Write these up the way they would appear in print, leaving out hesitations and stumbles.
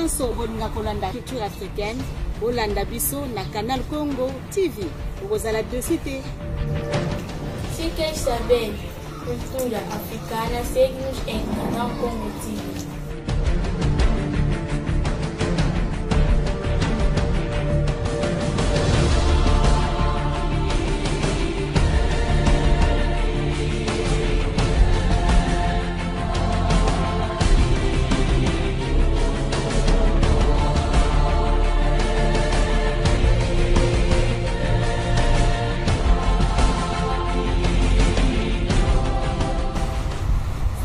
nyonso bolinga kolanda culture africaine olanda biso na Canal Congo TV okozala dessus te. Si quer saber cultura africana, segue-nos em Canal Congo TV.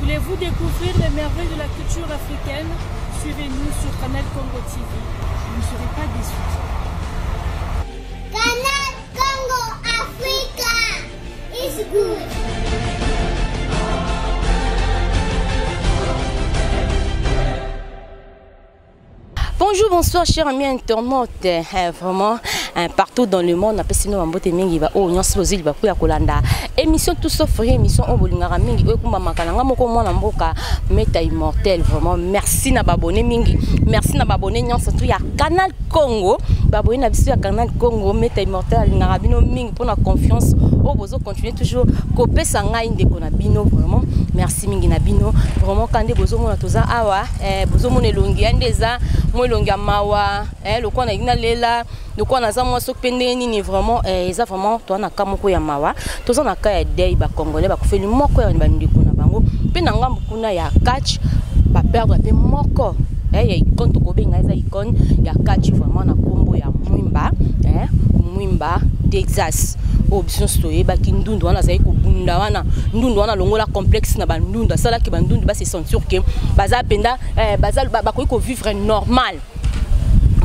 Voulez-vous découvrir les merveilles de la culture africaine? Suivez-nous sur Canal Congo TV. Vous ne serez pas déçus. Canal Congo Africa is good. Bonjour, bonsoir, chers amis internautes. Vraiment, partout dans le monde, après sinon, on va mingi va oh, nyonso bozili ba kuya kolanda. Émission tout sauf rien, émission on bolingara mingi o kumba makala nga moko mwana mboka meta immortel. Vraiment, merci na babone mingi. Merci na babone nyonso tout ya Canal Congo. Babone na biso ya Canal Congo meta immortel ngara bino mingi pour la confiance. Oh, bozo continuer toujours kopé sanga inde kona bino vraiment. Merci mingi na bino. Vraiment kande bozo mona toza awa bozo mona longi andeza longa mawa le quoi na lela le quoi na za moi so pende ni vraiment eza vraiment to na kamoko ya mawa to za na ka ya dei ba congolais ba kufeli moko ya bandiko na bango pe na ngambu kuna ya catch ba perdre pe moko ya icon to ko benga eza icon ya catch vraiment na kombo ya Mwimba Mwimba Texas option stoye ba kindundu wana za ko bunda wana ndundu wana longola complexe na bandundu sala ki bandundu ba se sentir que baza penda bazal ba ko vivre normal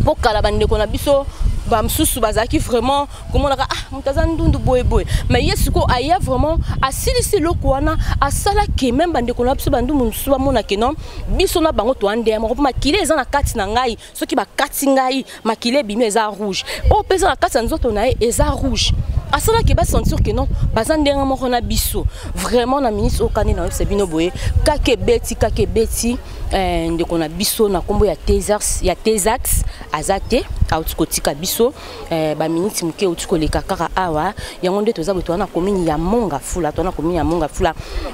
pour kala bande ko na biso ba msusu bazaki vraiment comment on a mutaza ndundu boy mais yesuko aya vraiment asilisi loko wana asala ke même bande ko na biso bandu msusu ba mona ke non biso na bango to ande mo makile eza na kati na ngai soki ba kati ngai makile bime eza rouge o pesa na kati nzoto na eza rouge asala ke ba sentir que non bazandenga moko na biso vraiment na ministre okane na Sabino Boye kake beti ndeko na biso na kombo ya Tezax azate autukotika biso ba ministre muke utukoleka kaka awa yango nde toza boto na commune ya Monga Fula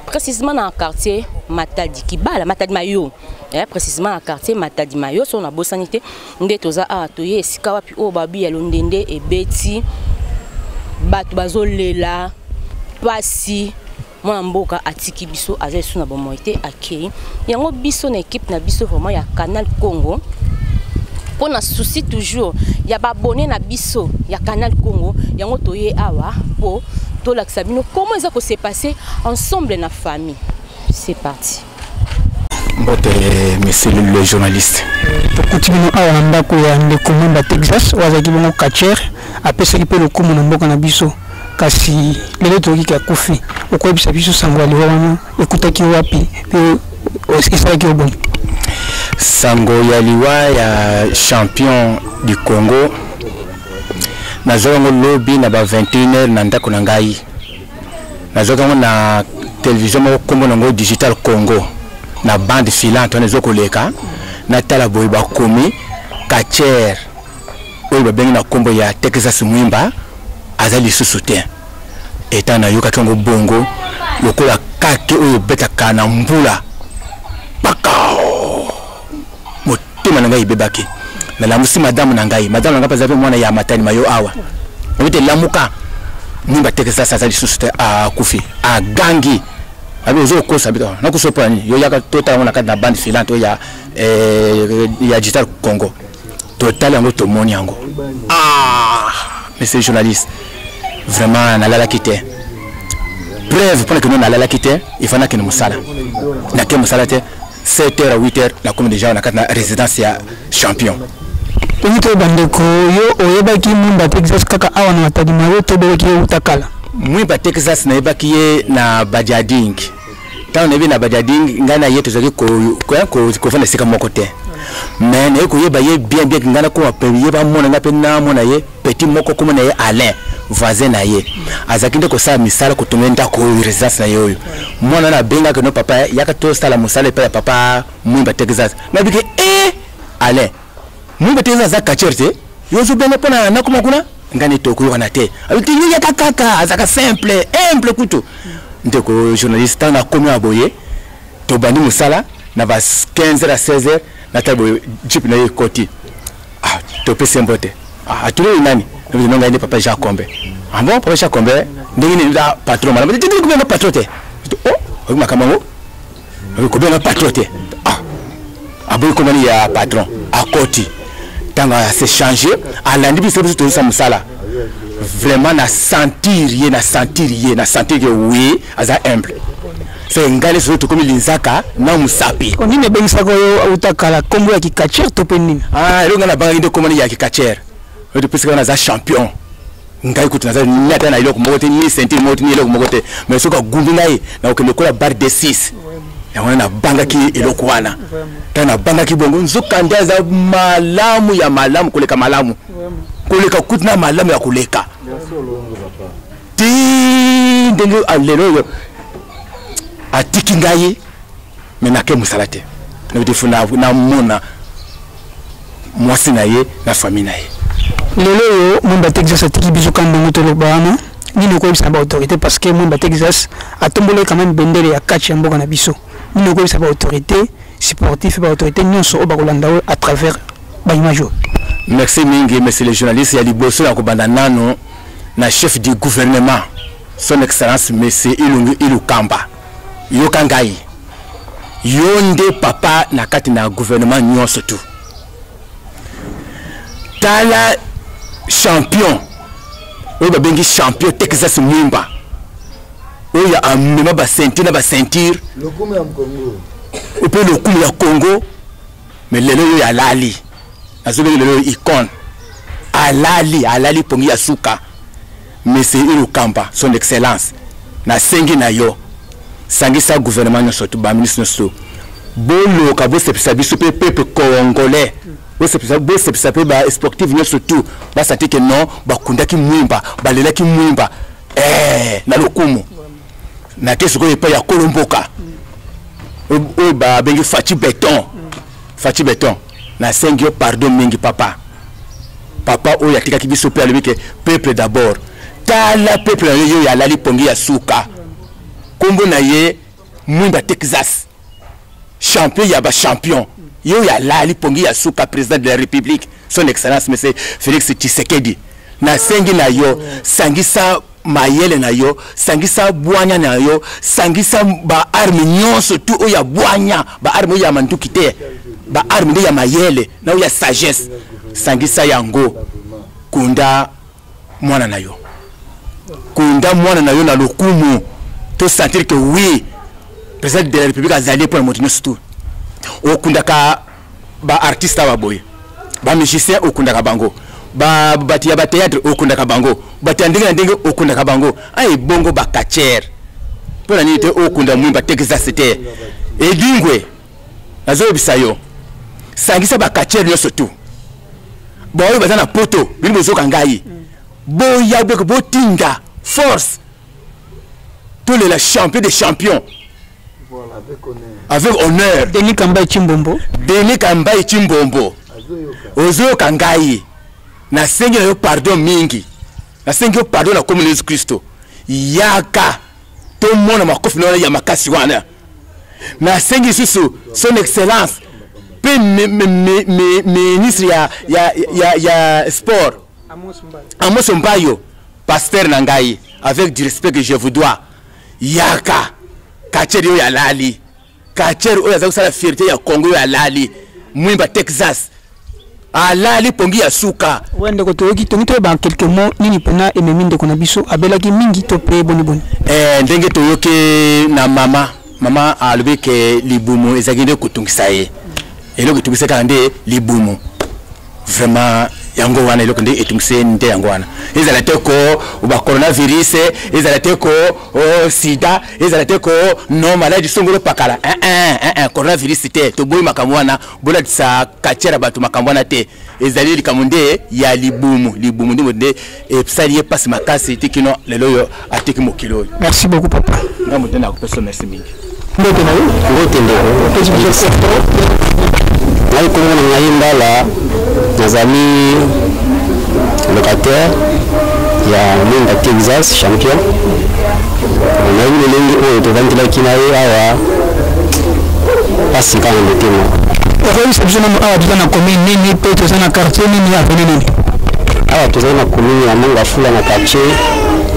précisément na quartier Matadi Kibala Matadi Mayo précisément na quartier Matadi Mayo so na bosanité nde toza awa toye esika wapi o babi ya londende e beti batu bazolela pasi mwana mboka atiki biso azesu na bomoite akei yango biso na équipe na biso vraiment ya Canal Congo pour na souci toujours ya babonné na biso ya Canal Congo yango toye awa po to la Sabino comment ça que s'est passé ensemble na famille. C'est parti. Mbote monsieur le journaliste. Pour continuer à ndako ya ndeko Mwimba Texas wazaki bongo catcher apesa ki pe lokumu na mboka na biso kasi lelo toki ka kufi okwebisa biso sango ali wana ekutaki wapi pe esaki obon sango ya liwa ya champion du Congo na zongo lobby na ba 21h na ndako na ngai na zongo na télévision mo kombo ngo digital Congo na bande filante on ezoko leka na tala boy ba komi catcher oyo ba bengi na kombo ya Texas Mwimba azali soutien eta na yoka kongo bongo lokola kake oyo beta kana mbula pakao motema na ngai bebaki na la musi madame na ngai pazabe mwana ya matani mayo awa obite lamuka Mwimba Texas azali soutien a kufi a gangi abi ozo kosa bito na kusopa ni yo yaka total mona kati na bande filante ya digital Congo total yango to moni yango monsieur journaliste vraiment na la quitté preuve pour que nous na la quitté il faut que nous musala na ke musala te 7h à 8h la commune déjà na kati résidence ya champion Tonyito bandeko yo oyebaki Mwimba Texas kaka awa na Matadi Mayo to beki utakala Mwimba Texas na yebaki ye na Badiading tant nebi na Badiading ngana yetu zaki ko fana sika moko te mais ne ko yeba ye bien ngana ko apeli ba mona ngape na mona ye petit moko ko mona ye Alain voisin na ye azaki ndeko sa misala ko tumenda ko résidence na yoyo mona na benga que no papa yaka to sala musala pe papa Mwimba Texas na biki Alain mwimba teza za kacherte yozo bene pona na kuma kuna ngani toko yana te alti ya kaka azaka simple humble kutu ndeko journaliste na komi aboye to bandi musala na ba 15h à 16h na tabo jeep na yekoti to pese mbote atule nani ndio ngani papa Jacques Kombe bon papa Jacques Kombe ndini da patron mala ndini ko patron te oh makamango ko bien patron te aboy ko mani ya patron akoti tanga se changer alandi biso biso to sa musala vraiment na sentir que oui aza humble c'est ngale so to comme linzaka na musapi on ne bengisa ko utakala kombo ya kikacher to penini longa na banga ndo komani ya kikacher o de pesika na za champion ngai kutu na nyata na iloko mokote ni sentir moti ni iloko mokote mais soka gumbi ngai na okende kola bar de 6 ya wana banga ki iloko wana tana banga ki bongo nzuka ndaza malamu ya malamu kuleka malamu kuleka kutna malamu ya kuleka ti ndenge alelo atiki ngai menake musalate na bidifuna na mona mwasi na ye na famille na ye lelo yo mwimba Texas atiki biso kan bongo to lobana nino ko bisa ba autorité parce que mwimba Texas atombole quand même bendele ya catch ya mboka na biso nino ko bisa ba autorité sportif ba autorité nyonso o ba kolanda à travers ba image. Merci mingi monsieur le journaliste ya liboso na kobanda nano na chef du gouvernement son excellence monsieur Ilungu Kamba yokangai yonde papa na kati na gouvernement nyonso tout tala champion oyo babengi champion Texas mwimba oyo amema ba ceinture lokumu ya Congo ope lokumu ya Congo mais lelo yo ya lali azobengi lelo icon alali pongi ya suka monsieur Ilungu Kamba son excellence na sengi na yo sangisa gouvernement nyonso tout ba ministre nyonso bolo ka bo sepisa biso peuple congolais bo sepisa pe ba sportif nyonso tout ba santé que non ba kundaki mwimba ba lelaki mwimba na lokumu na keso ko epa ya kolomboka o ba bengi Fachi Beton na sengio pardon mingi papa o ya tikaki biso pe alobike peuple d'abord tala peuple yo ya lali pongi ya suka kombo na ye mwimba Texas champion ya ba champion yo ya lali pongi ya suka président de la République son excellence monsieur Félix Tshisekedi na sengi na yo sangisa mayele na yo sangisa bwanya na yo sangisa ba arme nyonso tout oya bwanya ba arme ya manduki te ba arme ya mayele na oya sagesse sangisa yango kunda mwana na yo na lokumu to sentir que oui président de la République azali pour moto nyonso okundaka ba artiste ba boy ba musicien okundaka bango ba batia ba théâtre okundaka bango batia ndenge okundaka bango ay bongo ba kacher pona ni te okunda mwimba Texas te edingwe azo bisayo sangisa ba kacher nyonso tout boy bazana poto bilimo zoka ngai boya beko botinga force tous les champions des champions. Voilà, avec honneur. Denis Kamba Chimbombo. Ozo Kangai. Na sengi na yo pardon mingi. Na sengi yo pardon na komune Yesu Kristo. Yaka. To mona makofi na ya makasi wana. Na sengi susu son excellence. Pe ministre ya sport. Amos Mbayo. Pasteur Nangai. Avec du respect que je vous dois. Yaka kacheri yo ya lali kacheri oyo azakusa la fierté ya Congo yo ya lali mwimba Texas alali pongi ya suka wende ko toki to ba quelques mots nini pona ememinde ko na biso abelaki mingi to pe boni ndenge toyoke na mama alobeke libumu ezaginde kutungisa ye eloko kutungisa kande libumu vraiment yango wana eloko nde etungise nde yango wana ezala te ko ba coronavirus ezala te ko sida ezala te ko no maladie songolo pakala coronavirus te to boyi makambo wana bola tsa kachera batu makambo wana te ezali likamunde ya libumu nde epsali ye passe makasi tikino lelo yo atiki mokilo. Merci beaucoup papa. Ngamu tena ko merci mingi. Mbote na yo? Mbote ndeko. Ngai kombo na ngai Mbala nazali locataire ya Mwenda Texas champion. Nayebi lolenge oyo tovandilaki na ye awa pasi kaka na motema. Okoyebisa biso nano awa toza na commune nini mpe toza na quartier nini aveni nini? Awa tozali na commune ya Mongafula na quartier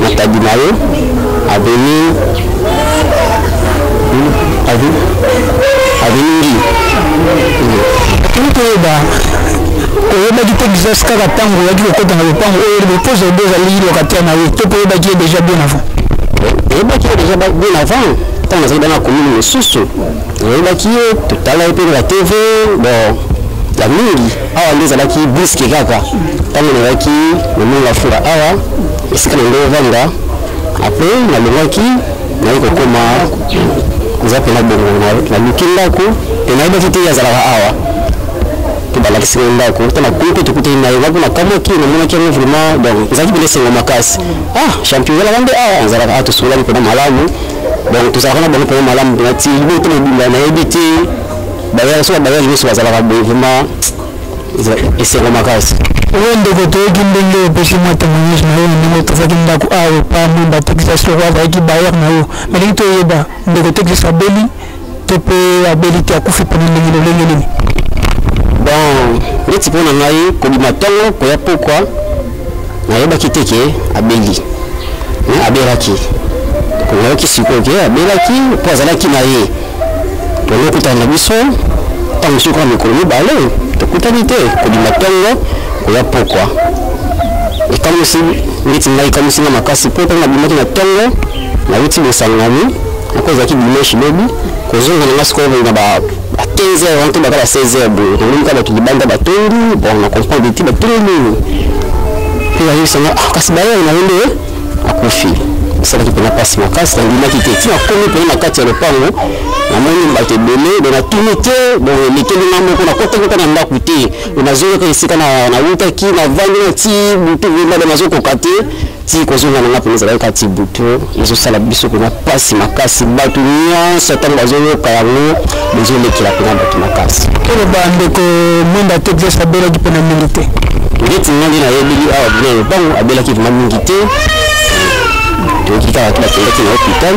na Tabimayo aveni Ngi. Toyeba oyebaki Texas kaka ntango oyaki kokota na lopango oyo repose oyo ozali locataire na ye to mpe oyebaki ye déjà bien avant? Oyebaki ye déjà bien avant ntango nazali bana commune mosusu oyebaki ye totala ye mpe na TV bon ya mingi awa nde ezalaki briske kaka ntango nazalaki na Mongafula awa esika na nde ovanda apres nalongwaki naye kokoma koza mpena bongo naluki ndako mpe nayebaki te ye azalaka awa mpe balakisi ngai ndako tana kuni mpe tokutani na ye nga mpe nakamwaki namonaki yango vraiment donc ezalaki mpena esengo makasi champion ezalaka nde awa azalaka tosololaki mpena malamu donc tozalaka na bango mpena malamu mpena ti libo te mobimba nayebi te soka bayage nyonso bazalaka boye vraiment esengo makasi. Oyo ndeko toyoki ndenge opesi mwa témoignage na yo na ndenge tozalaki ndako awa epa Mwenda Texas loko azalaki bayer na yo mais ndenge toyeba ndeko Texas abeli to mpe abeli te akufi mpona ndenge lolenge nini? Bon neti mpona ngai kobima ntongo koya pokwa nayebaki te ke abeli abelaki nayoki sikoyo ke abelaki mpo azalaki na ye tolokutana na biso ntango mosusu kaka mikolo mibale tokutani te kobima ntongo koya pokwa ekamosi neti ngai ekamosi nga makasi mpo ntango nabimaki na ntongo nawuti bosangani nako ezalaki dimanche lobi kozonga nanga sikoyo na ba 15 heures to bakala 16 heures boye tolongi kaka bato libanda batondi bon na comprendre ti batondi nini mpe bayebisanga kasi baye na ye nde akufi esalaki mpena mpasi makasi nandimaki te ti nakomi mpena na kati ya lopango namoni bato ebele do natuni te bon elekelinga moko nakotaki na ndako te nazoyoka esika nawutaki navandi na ti butu vemade nazokoka te ti kozonga nanga mpena ezalaki kati butu ezosala biso mpena mpasi makasi bato nyonso ntango bazoyoka yango bezolekela mpena bato makasi. Koloba ndeko Mwenda Texas abelaki mpena mingi te ndeti nga nde nayebeli awa bina lopango abelaki vraimen mingi te toyoki kaka bakendaki na hôpital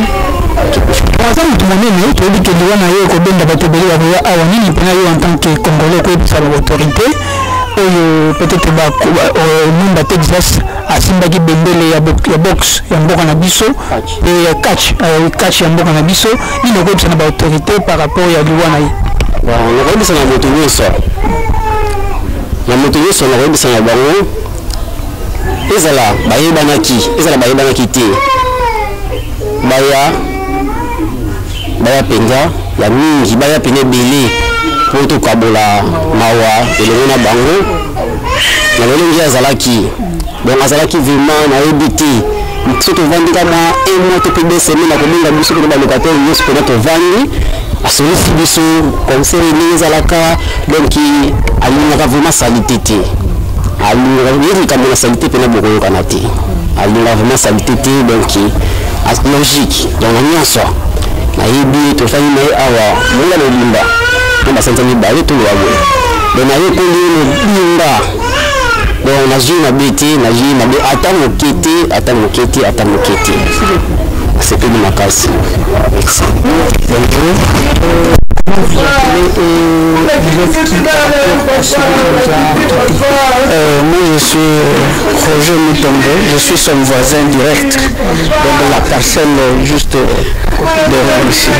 aza motu monene toyebi ke liwa na ye kobenda bato ebele bakoya awa nini mpena yo en tant que congolais koyebisa baautorité oyo peut-être Mwenda Texas asimbaki bendele ya box ya mboka na biso pe ya catch ya mboka na biso nini okoyebisa na baautorité par rapport ya liwa na ye? nakoyebisa na moto nyonso nakoyebisa na bango ezala bayebanaki te baya mpenza ya mingi baya pene ebele mpo tokabola mawa elongo na bango na lolenge azalaki donc azalaki vraiment nayebi te so tovandi kama un mois to mpe 2 semaines nakobenga biso mpena balocataire nyonso mpena tovandi asolisi biso conseil ndenge ezalaka donc alingaka vraiment salite te alingaka likambo na salite mpena bokoyokana te alingaka vraiment salite te donc logique donc nyonso nayebi tofandi na ye awa monga lolimba na basanza mibale tolowa boye donc nayekoli lobinga donc nazwi mabe te nazwi mabe ata moke te sepeli makasi. Moi je suis Roger Moutombo, je suis son voisin direct dans la parcelle juste derrière ici.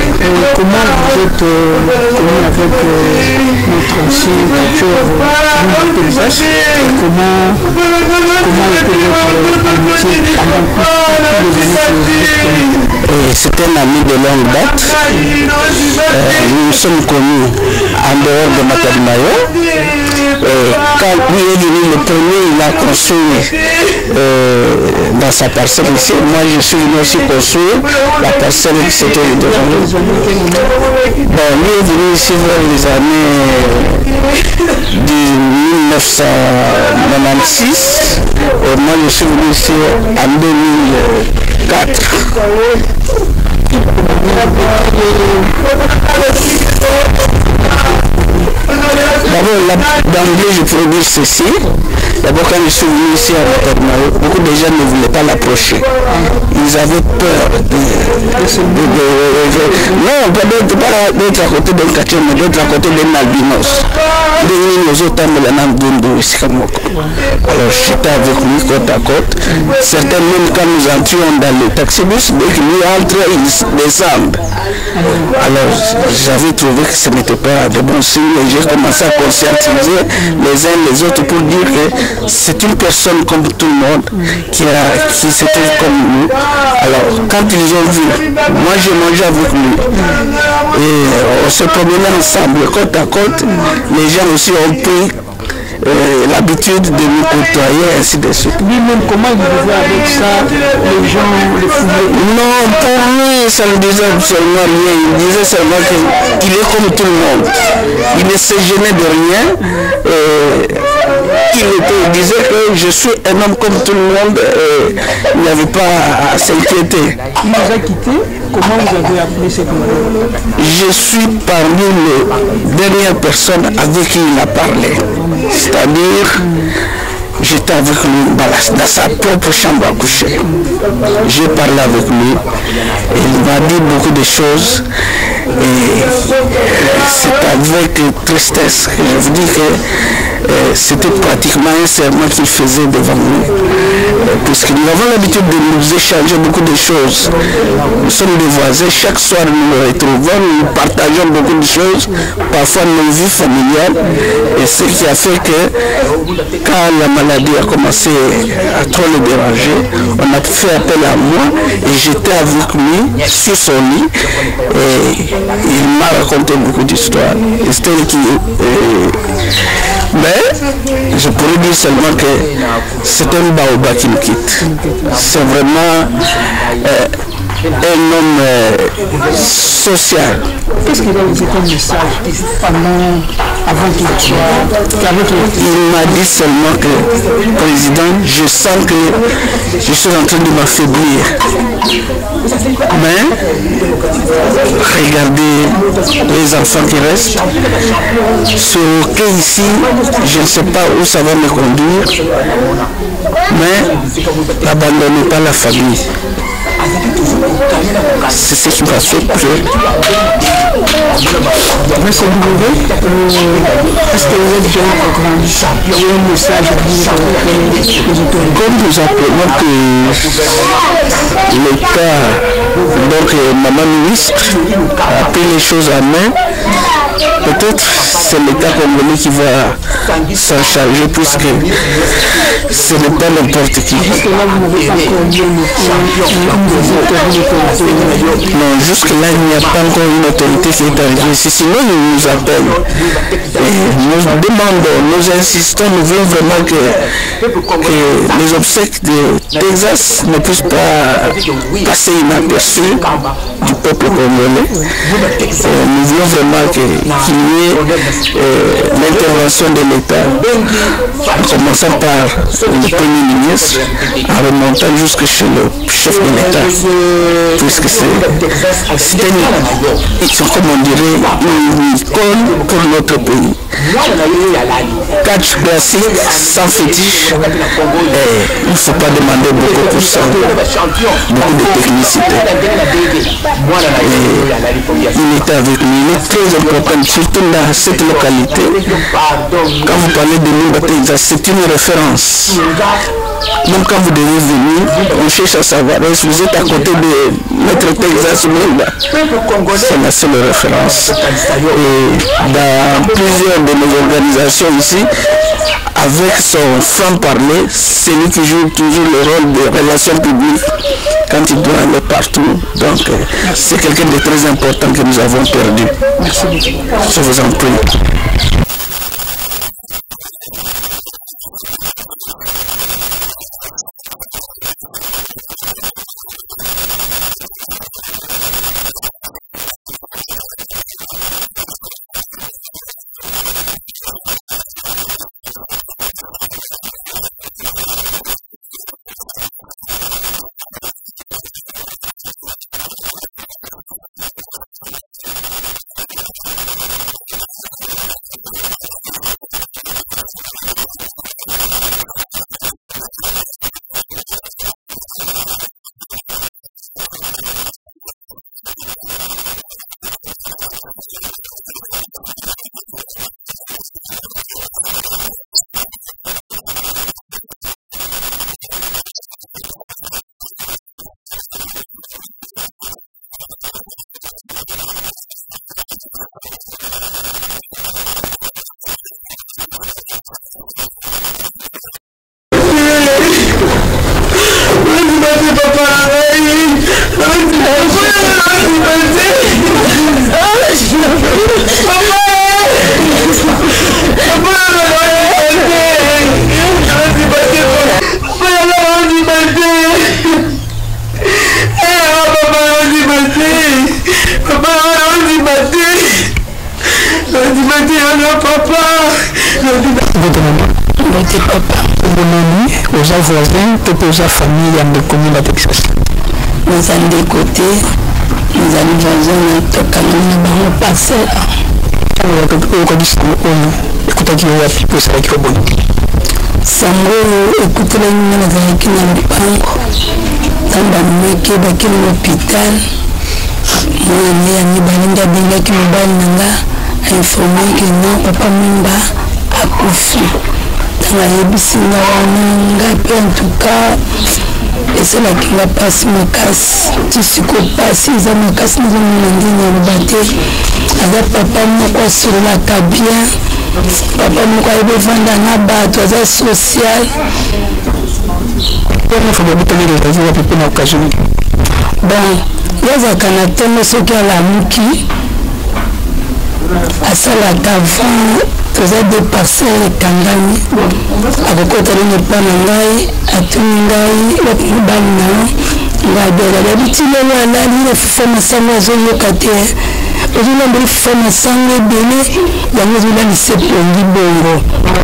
Comment vous êtes commis avec notre ancien culture du Texas? Comment était votre amitié pendant toutes les années que vous êtes? C'est un ami de longue date. Nous sommes connus en dehors de Matadimayo. Quand lui est venu le premier, il a construit dans sa parcelle ici. Moi, je suis venu aussi construire la parcelle qui s'était devant. Bon, lui est venu ici vers les années de 1996. Et moi, je suis venu ici en 2004. D'abord, d'emblée, je pourrais dire ceci. D'abord, quand je suis venu ici à Rotterdam, beaucoup de gens ne voulaient pas l'approcher. Ils avaient peur non, pas d'être à côté d'un quartier, mais d'être à côté d'un albinos. Alors, j'étais avec lui côte à côte. Certains, même quand nous entrions dans le taxibus, dès que lui entre, ils descendent. Alors, j'avais trouvé que ce n'était pas de bon signe et j'ai commencé à conscientiser les uns les autres pour dire que c'est une personne comme tout le monde qui se trouve comme nous. Alors, quand ils ont vu, moi j'ai mangé avec lui et on se promenait ensemble côte à côte. Les gens aussi ont pris l'habitude de nous côtoyer, ainsi de suite. Lui-même, comment il vivait avec ça, les gens, les fouillés? Non, pour lui, ça ne disait absolument rien. Il disait seulement qu'il est comme tout le monde. Il ne se gênait de rien. Il disait que je suis un homme comme tout le monde et il n'avait pas à s'inquiéter. Il nous a quittés. Comment vous avez appelé cette nouvelle? Je suis parmi les dernières personnes avec qui il a parlé. C'est-à-dire, j'étais avec lui dans sa propre chambre à coucher. J'ai parlé avec lui et il m'a dit beaucoup de choses. Et c'est avec tristesse que je vous dis que c'était pratiquement un serment qu'il faisait devant nous. Puisque nous avons l'habitude de nous échanger beaucoup de choses. Nous sommes des voisins, chaque soir nous nous retrouvons, nous partageons beaucoup de choses, parfois nos vies familiales. Et ce qui a fait que quand la maladie a commencé à trop le déranger, on a fait appel à moi et j'étais avec lui sur son lit. Et il m'a raconté beaucoup d'histoires. Mais je pourrais dire seulement que c'est un baobab qui me quitte. C'est vraiment un homme social. Qu'est-ce qu'il a laissé comme message avant qu'il soit? Il m'a dit seulement que, président, je sens que je suis en train de m'affaiblir. Mais regardez les enfants qui restent. Sur quai ici, je ne sais pas où ça va me conduire. Mais n'abandonnez pas la famille. C'est ce qui m'a fait pleurer. Est-ce que vous êtes déjà grandi? J'ai un message à dire aux autorités. Comme nous appelons que l'État, donc Maman ministre, a pris les choses à main, peut-être c'est l'État congolais qui va s'en charger puisque ce n'est pas n'importe qui. Est-ce que là vous n'avez pas encore bien non, jusque-là, il n'y a pas encore une autorité qui est arrivée ici. Sinon, ils nous appellent. Et nous demandons, nous insistons, nous voulons vraiment que les obsèques de Texas ne puissent pas passer inaperçus du peuple congolais. Nous voulons vraiment qu'il y ait l'intervention de l'État, en commençant par le Premier ministre, en remontant jusque chez le chef de l'État. Puisque c'est comme on dirait une icône pour notre pays. Catch classique, sans fétiche, il ne faut pas demander beaucoup pour ça, beaucoup de technicité. Il est avec nous, il est très important, surtout dans cette localité. Quand vous parlez de Lumba Texas, c'est une référence. Même quand vous devez venir, on cherche à savoir, est-ce que vous êtes à côté de notre Texas Lumba? C'est la seule référence. Et dans plusieurs de nos organisations ici, avec son franc-parler, c'est lui qui joue toujours le rôle de relations publiques quand il doit aller partout. Donc, c'est quelqu'un de très important que nous avons perdu. Merci beaucoup. Je vous en prie. Votre papa, aux voisins, aux familles de commune à Texas. Nous allons des côtés, nous allons voisins, toquer nous passer. Sango, écoutez la nuit qui n'a pas dans l'hôpital. Moi, je balinda binga qui me balinda informé que non, papa Mimba a couffé. Dans la Yébissinga, en tout cas, et c'est là qu'il va passer ma casse. Tu sais qu'on passe, ils ont ma casse, nous avons battu. Avec papa, moi, sur la cabine. Papa, moi, il veut vendre un abat, toi, social. Il faut que vous bon, il y a un canatème, ce qui a la mouki. À ça, la cavant, faisait dépasser les kangami. À côté de ne pas n'engager, à tout n'engager, le plus bas non. La belle, la petite là, il faut faire ma sang à zoyo kate. Aujourd'hui, il faut faire ma sang à belé. Il y a une lycée pour Libongo.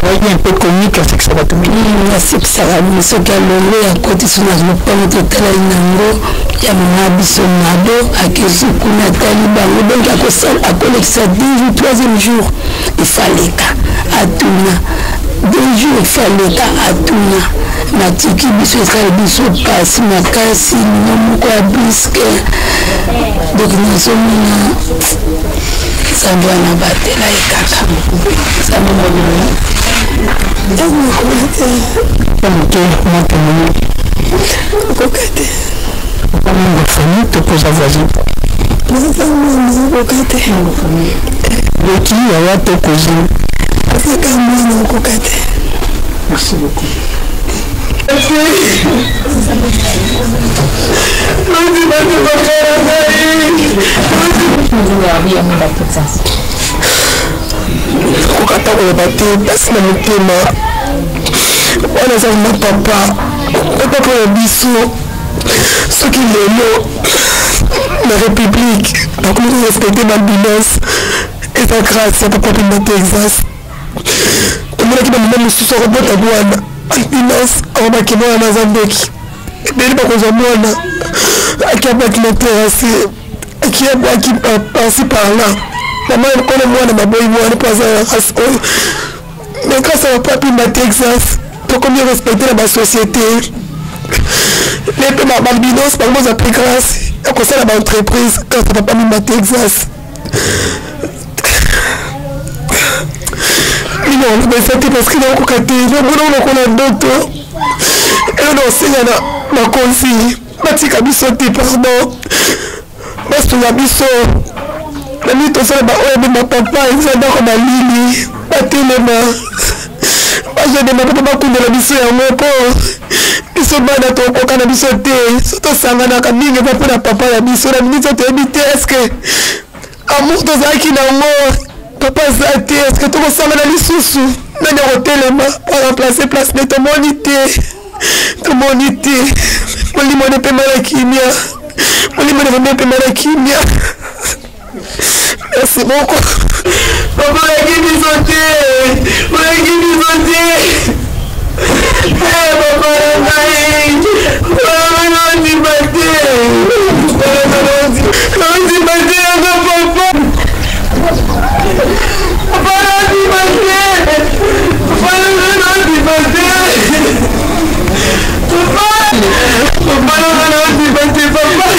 Il y a un peu comique, c'est que ça va tout bien. C'est que ça va bien. Ce qui a l'onglet à côté, c'est dans le pan de Talainango. Il y a mon abissonado, à Kézoukou, Nathalie Bango. Donc, à cause ça, 2 jours, 3e jour, il fallait qu'à Touna. 2 jours, il fallait qu'à Touna. Matiki, biso, biso, passe, ma casse, non, quoi, bisque. Donc, nous sommes ça doit nous battre là et caca. Ça me merci beaucoup. kokata koloba te mpasi na motema wana eza na papa papa na biso soki lelo na république bakomi respecte bambulance eza grâce ya papa mpena Texas tomonaki bamama mosusu akobota mwana ambulance akobaki mwana na zambeki ebeli bakozwa mwana akiabaki na terrasse akiabwaki parci par-là maman kone mwana maboyi mwana paza race oyo mais grâce à papa mpena Texas tokomi respecte na basociété lepe bambulance bango boza pris grâce ya kosala baentreprise grâce à papa mpena Texas non mais ça parce que dans côté on a ndoto et on enseigne na konsi batika biso te pardon parce que biso na mito ça ba oyo ma papa ezanda ko malili batelema baje de ma papa bakundela biso ya mopo biso bana to koka na biso te soto sangana ka mingi pa na papa ya biso na minito te ebite est-ce que amour to zaki na mo papa Zati, est-ce que tu ressens la lisusu? Nani rotelema pour remplacer place de ton monité. Ton monité. Mon limon est mal à kimia. Mon limon est mal à kimia. Merci beaucoup. Papa la kimi santé. Papa la kimi santé. Eh papa la maï. Papa la dimate. Papa la dimate papa.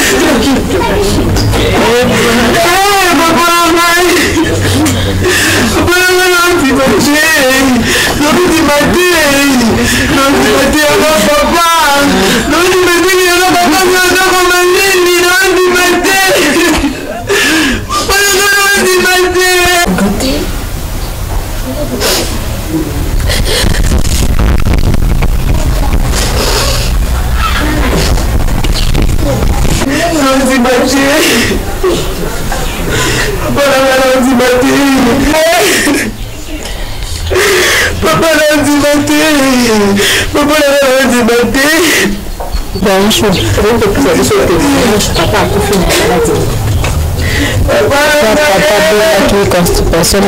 constipation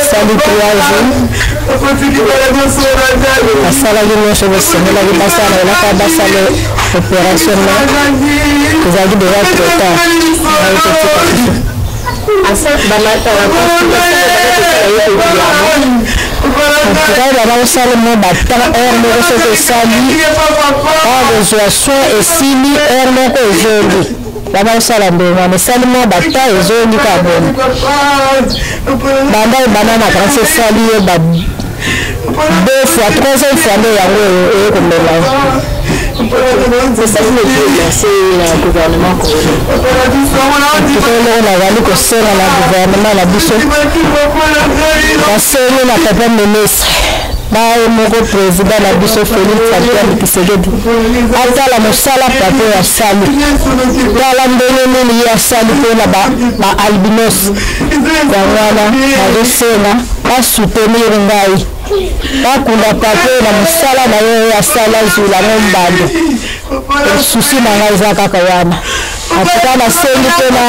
esali 3 jours asalaki nyonso bosengelaki basala elaka basala opération na ezalaki deja trop tard bana osala mo batanga heure moko soki esali kozwa soin esili heure moko ezoli bana osala ndenge wana esali mo bata ezoli ka bomo banda ebana na grâce esali ye 2 fois 3e fois nde yango ekomela nazali kosenga na gouvernement na biso basengi na papa ministre naye moko président na biso Félix Antoine Tshisekedi atala mosala papa oyo asali tala ndenge nini ye asali mpona baalbinos yango wana nazosenga basoutenir ngai bakunda papa na mosala na ye oyo asala zulango mbando susi na ngai eza kaka wana atuka nasengi mpe na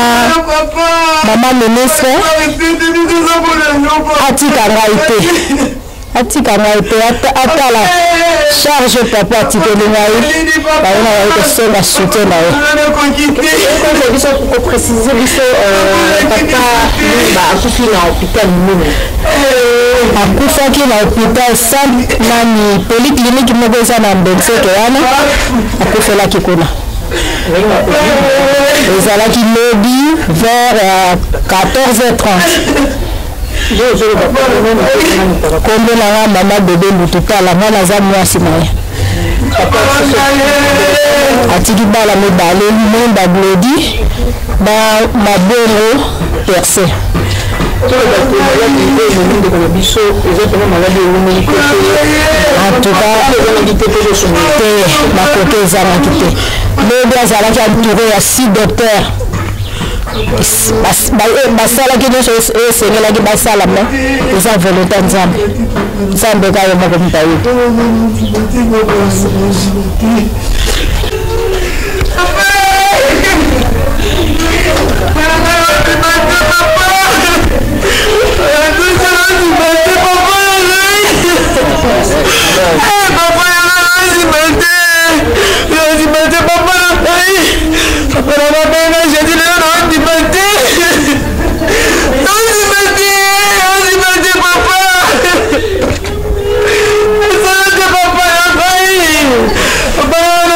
mama ministre atika ngai te atala charge papa atikeli ngai baona yai kosenga soutien na ye koprécise biso papa akufi na hôpital nini akufaki na hôpital nani polyclinique moko eza na mbenseke wana akufelaki kuna ezalaki lobi vers 14h30 kombe nanga mama bebe lututala nga naza mwasi na ye atiki bala mibale mwenda glodi na mabongo percé te bakote ezalaki te lobi azalaki entouré ya 6 docteurs basalaki nyonso esengelaki basala me eza volonté nzambe nzambe kayo moko mutayi Papa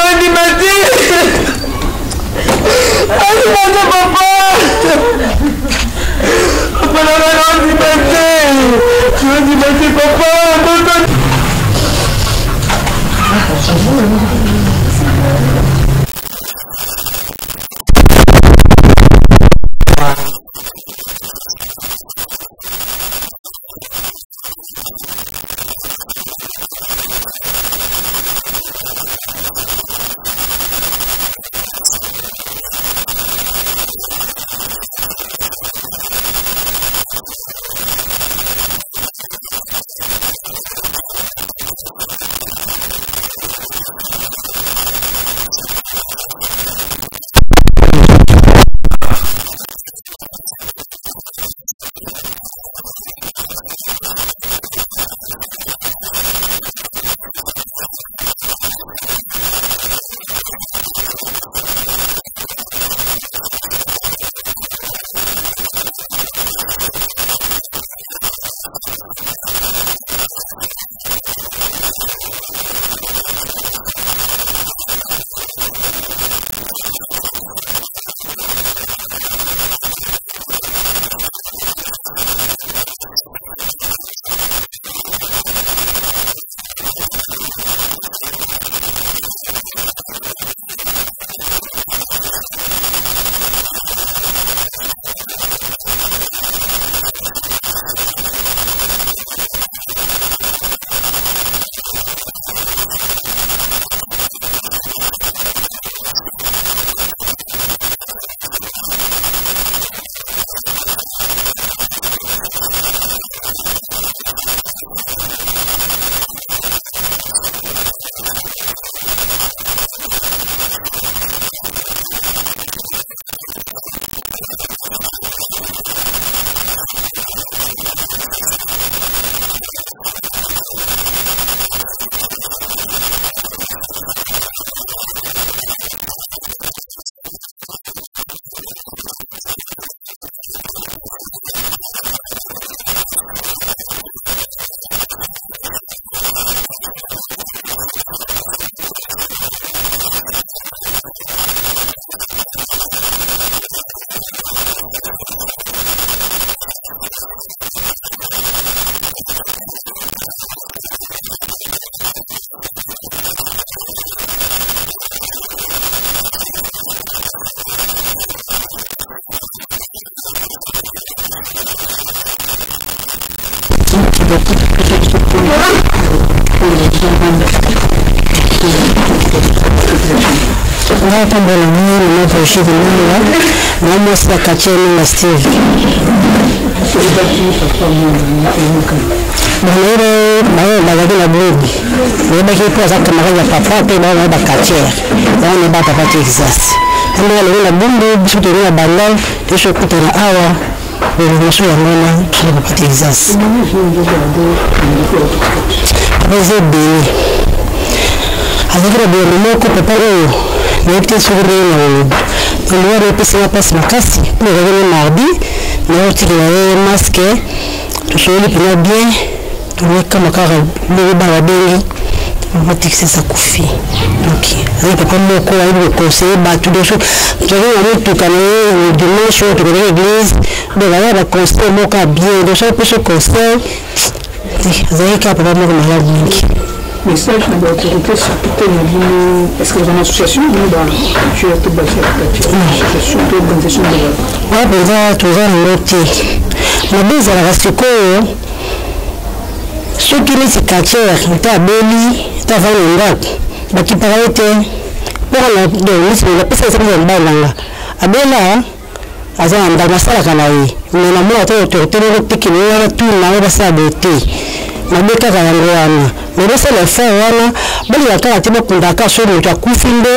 Message de l'autorité, est-ce que vous avez une association ou tu es tout basé à la association de l'organisation de la... Oui, déjà, tout ça, nous l'avons. La base à la Rastico, ceux qui les cachèrent, ils ont béni, ils ont fait un gars, qui paraît être, pour la personne qui est en bas, Abela, aza anda masala kana yi, mais la moi autorité qui est tout là, on va s'aboter. Mabeka yango wana meresa le fa wana bali yakala tiba kundaka so mutu akufinde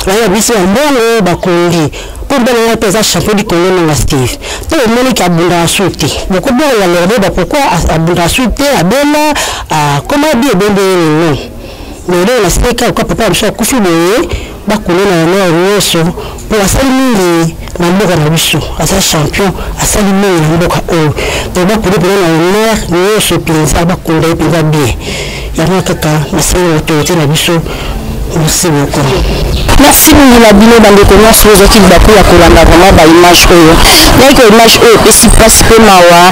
aya bisi mbongo bakundi pour bana pesa champion du Congo na Steve to moni ki abunda suti boko bo ya lebe pourquoi abunda suti abela comment bien non mais la speka ko papa msha kufibo bakulu na na yeso pour asali na mboka na biso asa champion asali na mboka o to bakulu na yeso pinza bakulu pinza bien ya kaka na sala autorité na biso. Merci beaucoup. Merci beaucoup la bino bande connaisse aux équipes bakou ya kolanda vraiment ba image oyo. Donc image oyo pesi passe pe mawa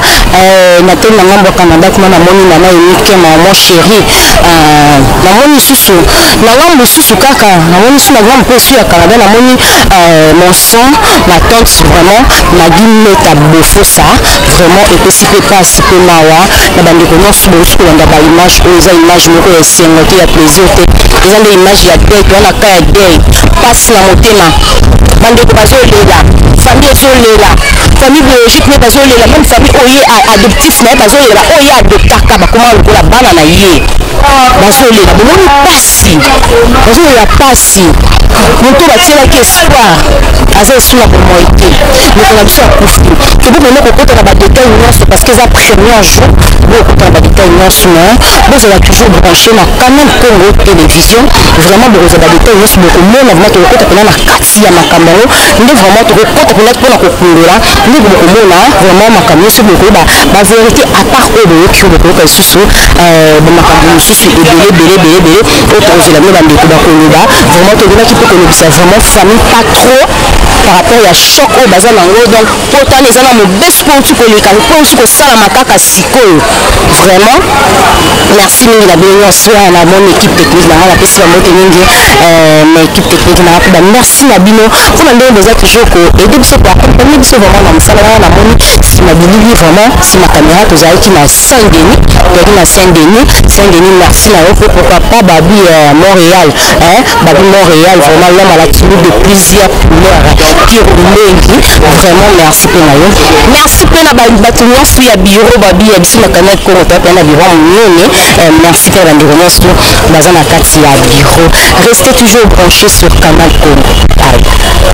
na tena ngambo Canada kuma na moni na emike ma mon chéri. Na moni susu na ngambo susu kaka na moni susu na ngambo pesi ya Canada na moni mon sang la tante vraiment na gimne ta bofo ça vraiment et pesi pe passe pe mawa na bande connaisse bosu kolanda ba image oyo za image moko ya sengote ya plaisir te. Ils ont des images ya deuil, on a qu'à deuil, passe la motema, bande de bazo lela, famille zo lela, famille biologique mais bazo lela, même famille oye adoptif mais bazo lela, oye adoptaka ba comment on la bana na yé, bazo lela, bon on passe, bazo lela passe, moto batela ki espoir, aza esuna pour moi été, mais on a besoin de conflit, c'est bon maintenant qu'on compte dans ba détail nyonso parce que ça premier jour, bon on compte dans ba détail nyonso mais bon on a toujours branché na Canal Congo télévision. Vraiment beaucoup de détails nous beaucoup moins vraiment tu côté pendant la kati ya makambo ndio vraiment tu côté pendant pour la kokundula ndio beaucoup moins vraiment makambo c'est beaucoup ba vérité à part au qui beaucoup que susu ba makambo susu belé autre aux la même ba kokundula vraiment tu vois qui peut connaître ça vraiment famille pas trop par rapport à choc au bazar nango donc pourtant les gens me best pour tu connais quand pour ce que ça la makaka sikoyo vraiment merci mille la bienvenue à la mon équipe technique la pesi mais équipe technique na ba merci na bino pour la ndenge za toujours ko aider biso pour accompagner biso vraiment na msala na moni si ma bilili vraiment si ma caméra to za qui na Saint-Denis merci na yo pourquoi pas babi Montréal babi Montréal vraiment l'homme à la tenue de plusieurs couleurs qui vraiment merci pe na yo merci pe na batu nyonso ya bureau babi ya biso na Canal Congo to pe na bureau nyone merci pe na ndeko nyonso baza na kati ya bureau. Restez toujours branchés sur Canal Congo.